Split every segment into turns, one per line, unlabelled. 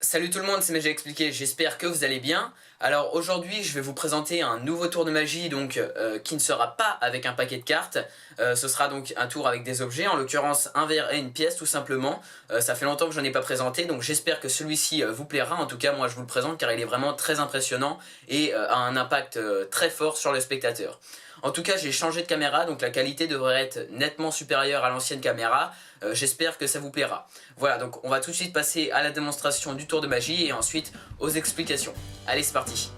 Salut tout le monde, c'est Magic Expliqué, j'espère que vous allez bien. Alors aujourd'hui je vais vous présenter un nouveau tour de magie qui ne sera pas avec un paquet de cartes. Ce sera donc un tour avec des objets, en l'occurrence un verre et une pièce tout simplement. Ça fait longtemps que je n'en ai pas présenté, donc j'espère que celui-ci vous plaira. En tout cas moi je vous le présente car il est vraiment très impressionnant et a un impact très fort sur le spectateur. En tout cas j'ai changé de caméra, donc la qualité devrait être nettement supérieure à l'ancienne caméra. J'espère que ça vous plaira. Voilà, donc on va tout de suite passer à la démonstration du tour de magie et ensuite aux explications. Allez, c'est parti.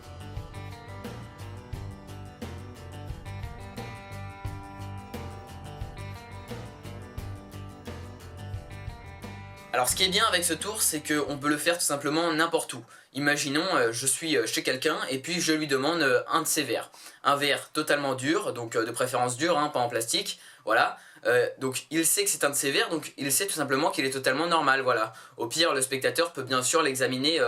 Alors ce qui est bien avec ce tour, c'est qu'on peut le faire tout simplement n'importe où. Imaginons, je suis chez quelqu'un et puis je lui demande un de ses verres. Un verre totalement dur, donc de préférence dur, hein, pas en plastique, voilà. Donc il sait que c'est un de ses verres, donc il sait tout simplement qu'il est totalement normal, voilà. Au pire, le spectateur peut bien sûr l'examiner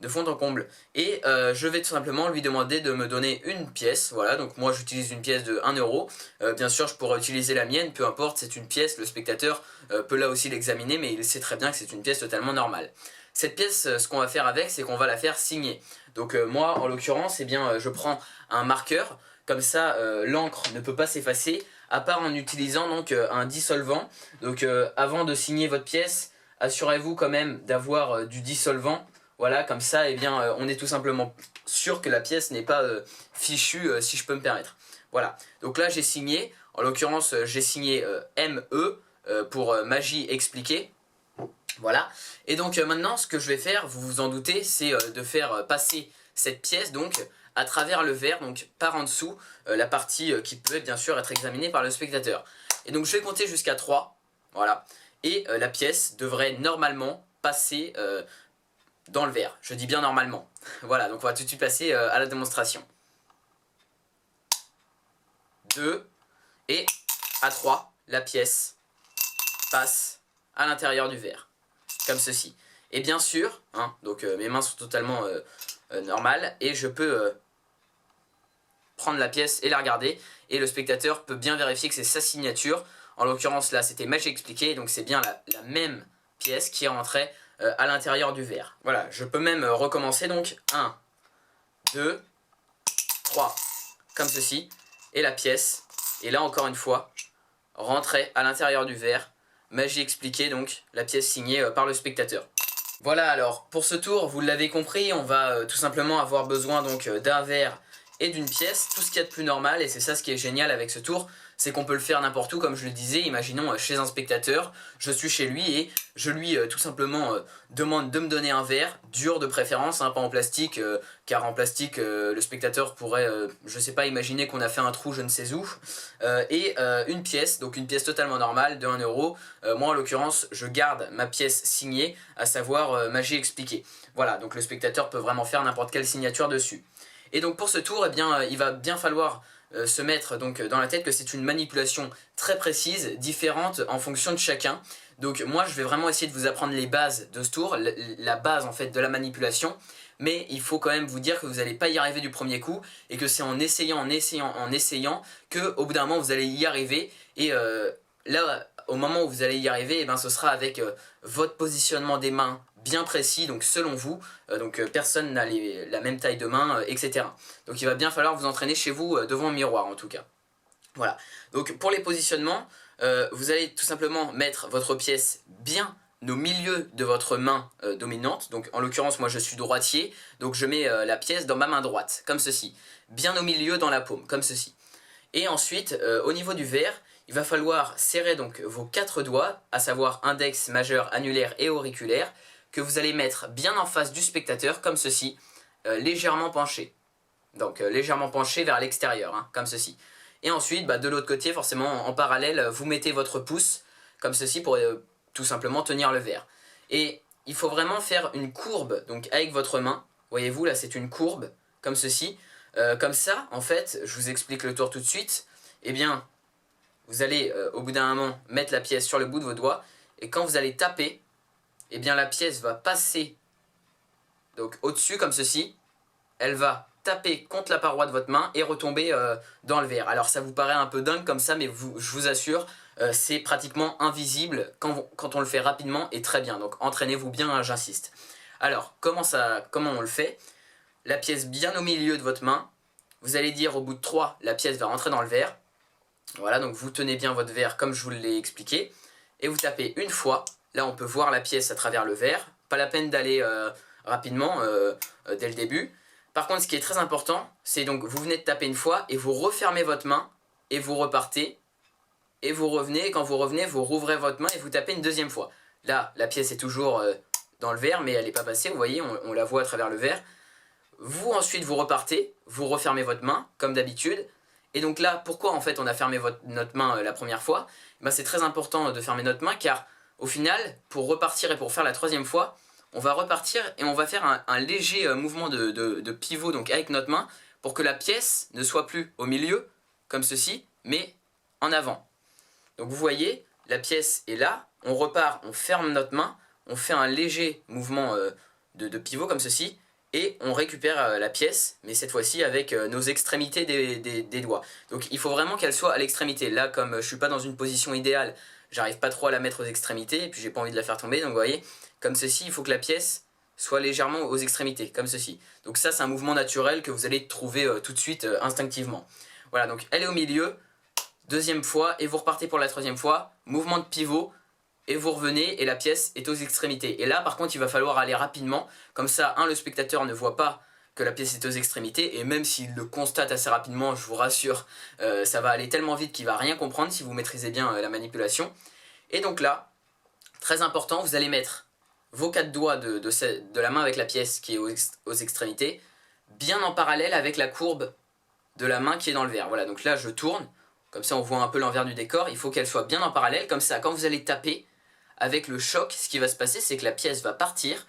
de fond en comble. Et je vais tout simplement lui demander de me donner une pièce, voilà. Donc moi j'utilise une pièce de 1 euro. Bien sûr je pourrais utiliser la mienne, peu importe, c'est une pièce, le spectateur peut là aussi l'examiner, mais il sait très bien que c'est une pièce totalement normale. Cette pièce, ce qu'on va faire avec, c'est qu'on va la faire signer. Donc moi, en l'occurrence, eh bien, je prends un marqueur, comme ça l'encre ne peut pas s'effacer, à part en utilisant donc un dissolvant. Donc avant de signer votre pièce, assurez-vous quand même d'avoir du dissolvant. Voilà, comme ça, eh bien, on est tout simplement sûr que la pièce n'est pas fichue, si je peux me permettre. Voilà, donc là j'ai signé, en l'occurrence j'ai signé ME pour magie expliquée. Voilà, et donc maintenant ce que je vais faire, vous vous en doutez, c'est de faire passer cette pièce donc à travers le verre, donc par en dessous, la partie qui peut bien sûr être examinée par le spectateur. Et donc je vais compter jusqu'à 3, voilà, et la pièce devrait normalement passer dans le verre, je dis bien normalement. Voilà, donc on va tout de suite passer à la démonstration. 2, et à 3, la pièce passe à l'intérieur du verre. Comme ceci. Et bien sûr, hein, donc mes mains sont totalement normales et je peux prendre la pièce et la regarder et le spectateur peut bien vérifier que c'est sa signature. En l'occurrence là c'était Magic Expliqué, donc c'est bien la même pièce qui est rentrée à l'intérieur du verre. Voilà, je peux même recommencer donc 1, 2, 3, comme ceci, et la pièce, et là encore une fois, rentrait à l'intérieur du verre. Magie expliquée, donc la pièce signée par le spectateur. Voilà, alors pour ce tour, vous l'avez compris, on va tout simplement avoir besoin donc d'un verre et d'une pièce, tout ce qu'il y a de plus normal, et c'est ça ce qui est génial avec ce tour, c'est qu'on peut le faire n'importe où, comme je le disais. Imaginons chez un spectateur, je suis chez lui et je lui tout simplement demande de me donner un verre, dur de préférence, hein, pas en plastique, car en plastique le spectateur pourrait, je sais pas, imaginer qu'on a fait un trou je ne sais où, et une pièce, donc une pièce totalement normale de 1 euro. Moi en l'occurrence je garde ma pièce signée, à savoir magie expliquée. Voilà, donc le spectateur peut vraiment faire n'importe quelle signature dessus. Et donc pour ce tour, eh bien, il va bien falloir se mettre donc dans la tête que c'est une manipulation très précise, différente en fonction de chacun. Donc moi je vais vraiment essayer de vous apprendre les bases de ce tour, la base en fait de la manipulation, mais il faut quand même vous dire que vous n'allez pas y arriver du premier coup, et que c'est en essayant, que au bout d'un moment vous allez y arriver, et là au moment où vous allez y arriver, eh ben, ce sera avec votre positionnement des mains bien précis, donc selon vous, personne n'a la même taille de main, etc. Donc il va bien falloir vous entraîner chez vous devant un miroir en tout cas. Voilà, donc pour les positionnements, vous allez tout simplement mettre votre pièce bien au milieu de votre main dominante. Donc en l'occurrence moi je suis droitier, donc je mets la pièce dans ma main droite, comme ceci. Bien au milieu dans la paume, comme ceci. Et ensuite, au niveau du verre, il va falloir serrer donc vos 4 doigts, à savoir index, majeur, annulaire et auriculaire, que vous allez mettre bien en face du spectateur, comme ceci, légèrement penché. Donc légèrement penché vers l'extérieur, hein, comme ceci. Et ensuite, de l'autre côté, forcément en parallèle, vous mettez votre pouce, comme ceci, pour tout simplement tenir le verre. Et il faut vraiment faire une courbe, donc avec votre main. Voyez-vous, là c'est une courbe, comme ceci. Comme ça, en fait, je vous explique le tour tout de suite. Eh bien, vous allez au bout d'un moment mettre la pièce sur le bout de vos doigts, et quand vous allez taper, eh bien la pièce va passer donc au-dessus comme ceci, elle va taper contre la paroi de votre main et retomber dans le verre. Alors ça vous paraît un peu dingue comme ça, mais je vous assure, c'est pratiquement invisible quand on le fait rapidement et très bien. Donc entraînez-vous bien, hein, j'insiste. Alors, comment on le fait? La pièce bien au milieu de votre main. Vous allez dire au bout de 3, la pièce va rentrer dans le verre. Voilà, donc vous tenez bien votre verre comme je vous l'ai expliqué. Et vous tapez une fois. Là, on peut voir la pièce à travers le verre. Pas la peine d'aller rapidement dès le début. Par contre, ce qui est très important, c'est donc vous venez de taper une fois et vous refermez votre main et vous repartez. Et vous revenez, et quand vous revenez, vous rouvrez votre main et vous tapez une deuxième fois. Là, la pièce est toujours dans le verre, mais elle n'est pas passée, vous voyez, on la voit à travers le verre. Vous, ensuite, vous repartez, vous refermez votre main, comme d'habitude. Et donc là, pourquoi en fait on a fermé notre main la première fois? Ben, c'est très important de fermer notre main, car au final, pour repartir et pour faire la troisième fois, on va repartir et on va faire un léger mouvement de pivot donc avec notre main, pour que la pièce ne soit plus au milieu, comme ceci, mais en avant. Donc vous voyez, la pièce est là, on repart, on ferme notre main, on fait un léger mouvement de pivot comme ceci, et on récupère la pièce, mais cette fois-ci avec nos extrémités des doigts. Donc il faut vraiment qu'elle soit à l'extrémité. Là, comme je ne suis pas dans une position idéale, j'arrive pas trop à la mettre aux extrémités, et puis j'ai pas envie de la faire tomber, donc vous voyez, comme ceci, il faut que la pièce soit légèrement aux extrémités, comme ceci. Donc ça, c'est un mouvement naturel que vous allez trouver tout de suite instinctivement. Voilà, donc elle est au milieu, deuxième fois, et vous repartez pour la troisième fois, mouvement de pivot, et vous revenez, et la pièce est aux extrémités. Et là, par contre, il va falloir aller rapidement, comme ça, le spectateur ne voit pas que la pièce est aux extrémités, et même s'il le constate assez rapidement, je vous rassure, ça va aller tellement vite qu'il va rien comprendre si vous maîtrisez bien la manipulation. Et donc là, très important, vous allez mettre vos 4 doigts de la main avec la pièce qui est aux extrémités, bien en parallèle avec la courbe de la main qui est dans le verre. Voilà, donc là je tourne, comme ça on voit un peu l'envers du décor, il faut qu'elle soit bien en parallèle, comme ça quand vous allez taper, avec le choc, ce qui va se passer c'est que la pièce va partir,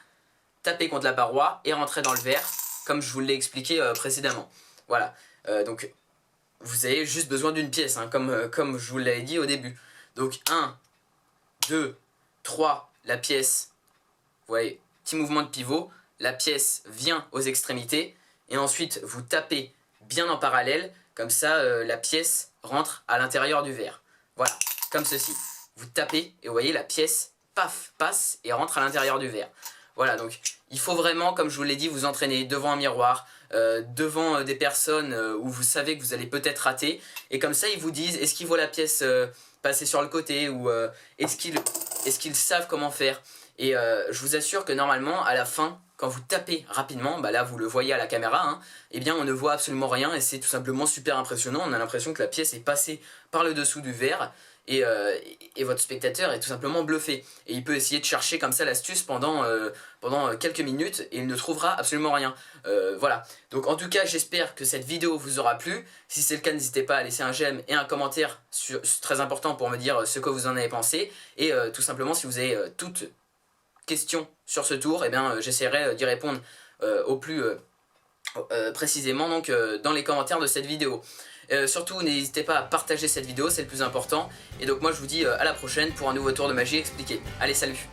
taper contre la paroi et rentrer dans le verre, comme je vous l'ai expliqué précédemment. Voilà, donc vous avez juste besoin d'une pièce, hein, comme je vous l'avais dit au début. Donc 1, 2, 3, la pièce, vous voyez, petit mouvement de pivot, la pièce vient aux extrémités, et ensuite vous tapez bien en parallèle, comme ça la pièce rentre à l'intérieur du verre. Voilà, comme ceci. Vous tapez, et vous voyez, la pièce, paf, passe et rentre à l'intérieur du verre. Voilà, donc il faut vraiment, comme je vous l'ai dit, vous entraîner devant un miroir, devant des personnes où vous savez que vous allez peut-être rater, et comme ça ils vous disent, est-ce qu'ils voient la pièce passer sur le côté, ou est-ce qu'ils savent comment faire. Et je vous assure que normalement, à la fin, quand vous tapez rapidement, bah là vous le voyez à la caméra, hein, eh bien on ne voit absolument rien et c'est tout simplement super impressionnant. On a l'impression que la pièce est passée par le dessous du verre et votre spectateur est tout simplement bluffé. Et il peut essayer de chercher comme ça l'astuce pendant quelques minutes et il ne trouvera absolument rien. Voilà, donc en tout cas j'espère que cette vidéo vous aura plu. Si c'est le cas, n'hésitez pas à laisser un j'aime et un commentaire, c'est très important pour me dire ce que vous en avez pensé. Et tout simplement si vous avez toutes questions sur ce tour, eh bien j'essaierai d'y répondre au plus précisément donc, dans les commentaires de cette vidéo. Surtout n'hésitez pas à partager cette vidéo, c'est le plus important. Et donc moi je vous dis à la prochaine pour un nouveau tour de magie expliqué. Allez, salut!